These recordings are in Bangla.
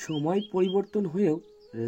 সময় পরিবর্তন হয়েও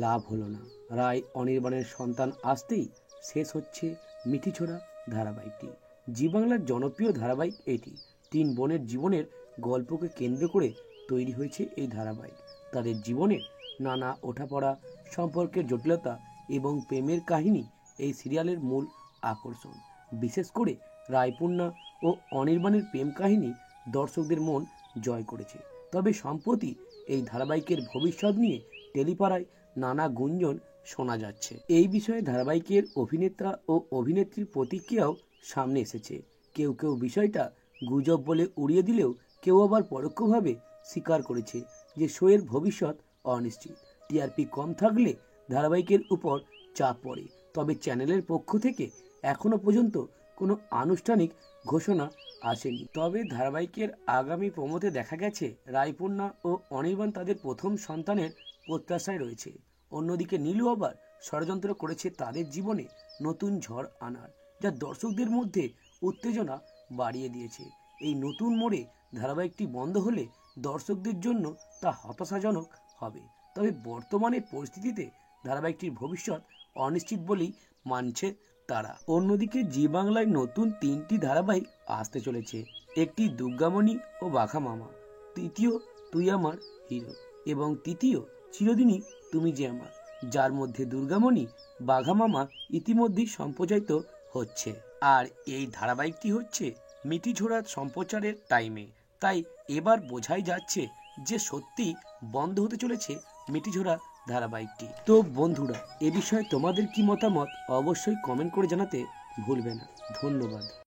লাভ হলো না। রায় অনির্বাণের সন্তান আসতেই শেষ হচ্ছে মিঠিছোড়া ধারাবাহিকটি। জি বাংলার জনপ্রিয় ধারাবাহিক এটি। তিন বোনের জীবনের গল্পকে কেন্দ্র করে তৈরি হয়েছে এই ধারাবাহিক। তাদের জীবনের নানা ওঠাপড়া, সম্পর্কের জটিলতা এবং প্রেমের কাহিনী এই সিরিয়ালের মূল আকর্ষণ। বিশেষ করে রায়পূর্ণা ও অনির্বাণের প্রেম কাহিনী দর্শকদের মন জয় করেছে। তবে সম্প্রতি এই ধারাবাহিকের ভবিষ্যৎ নিয়ে টেলিপাড়ায় নানা গুঞ্জন শোনা যাচ্ছে। এই বিষয়ে ধারাবাহিকের অভিনেতা ও অভিনেত্রীর প্রতিক্রিয়াও সামনে এসেছে। কেউ কেউ বিষয়টা গুজব বলে উড়িয়ে দিলেও কেউ আবার পরোক্ষভাবে স্বীকার করেছে যে শোয়ের ভবিষ্যৎ অনিশ্চিত। টিআরপি কম থাকলে ধারাবাহিকের উপর চাপ পড়ে। তবে চ্যানেলের পক্ষ থেকে এখনো পর্যন্ত কোনো আনুষ্ঠানিক ঘোষণা আসেনি। তবে ধারাবাহিকের আগামী প্রমোতে দেখা গেছে রায়পূর্ণা ও অনির্বাণ তাদের প্রথম সন্তানের প্রত্যাশায় রয়েছে। অন্যদিকে নীলু আবার ষড়যন্ত্র করেছে তাদের জীবনে নতুন ঝড় আনার, যা দর্শকদের মধ্যে উত্তেজনা বাড়িয়ে দিয়েছে। এই নতুন মোড়ে ধারাবাহিকটি বন্ধ হলে দর্শকদের জন্য তা হতাশাজনক হবে। তবে বর্তমানে পরিস্থিতিতে ধারাবাহিকটির ভবিষ্যৎ অনিশ্চিত বলেই মানছে তারা। অন্যদিকে জি বাংলায় নতুন 3টি ধারাবাহিক আসতে চলেছে। একটি দুর্গামণি ও বাঘা মামা, তৃতীয় তুই আমার হিরো এবং তৃতীয় চিরদিনই তুমি যে আমার, যার মধ্যে দুর্গামণি, বাঘা মামা ইতিমধ্যেই সম্প্রচারিত হচ্ছে। আর এই ধারাবাহিকটি হচ্ছে মিঠিঝোড়ার সম্প্রচারের টাইমে, তাই এবার বোঝাই যাচ্ছে যে সত্যি বন্ধ হতে চলেছে মিঠিঝোড়া ধারাবাহিকটি। তো বন্ধুরা, এ বিষয়ে তোমাদের কি মতামত অবশ্যই কমেন্ট করে জানাতে ভুলবে না। ধন্যবাদ।